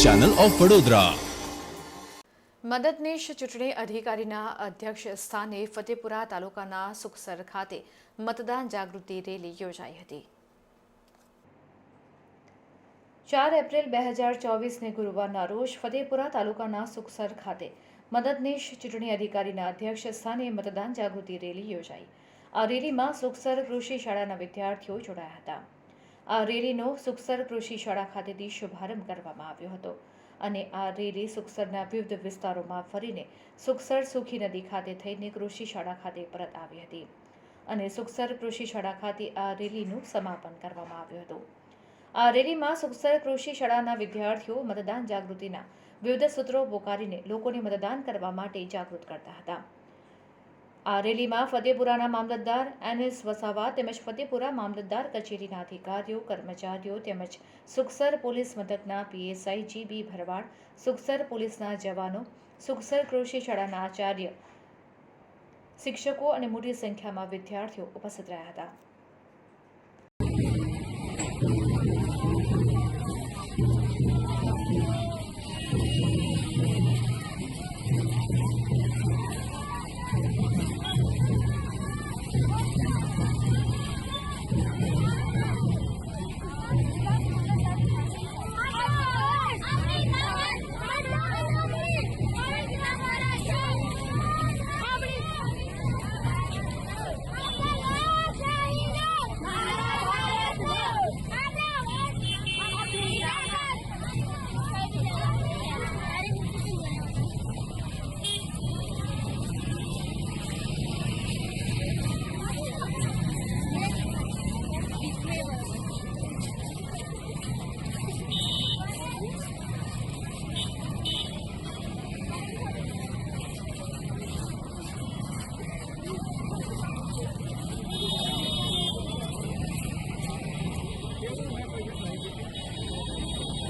Channel of Vadodara. મદદનીશ ચૂંટણી અધિકારીના અધ્યક્ષ સ્થાને ફતેપુરા તાલુકાના સુખસર ખાતે મતદાન જાગૃતિ રેલી યોજાઈ હતી। 4 એપ્રિલ 2024ને ગુરુવારના રોજ ફતેપુરા તાલુકાના સુખસર ખાતે મદદનીશ ચૂંટણી અધિકારીના અધ્યક્ષ સ્થાને મતદાન જાગૃતિ રેલી યોજાઈ। આ રેલીમાં સુખસર કૃષિ શાળાના વિદ્યાર્થીઓ જોડાયા હતા। આ રેલીનો સુખસર કૃષિ શાળા ખાતેથી શુભારંભ કરવામાં આવ્યો હતો અને આ રેલી સુખસરના વિવિધ વિસ્તારોમાં ફરીને સુખસર સુખી નદી ખાતે થઈને કૃષિ શાળા ખાતે પરત આવી હતી અને સુખસર કૃષિ શાળા ખાતે આ રેલીનું સમાપન કરવામાં આવ્યું હતું। આ રેલીમાં સુખસર કૃષિ શાળાના વિદ્યાર્થીઓ મતદાન જાગૃતિના વિવિધ સૂત્રો પોકારીને લોકોને મતદાન કરવા માટે જાગૃત કરતા હતા। આ રેલીમાં ફતેપુરાના મામલતદાર NS વસાવા તેમજ ફતેપુરા મામલતદાર કચેરીના અધિકારીઓ કર્મચારીઓ તેમજ સુખસર પોલીસ મથકના PSI GB ભરવાડ, સુખસર પોલીસના જવાનો, સુખસર કૃષિ શાળાના આચાર્ય, શિક્ષકો અને મોટી સંખ્યામાં વિદ્યાર્થીઓ ઉપસ્થિત રહ્યા હતા।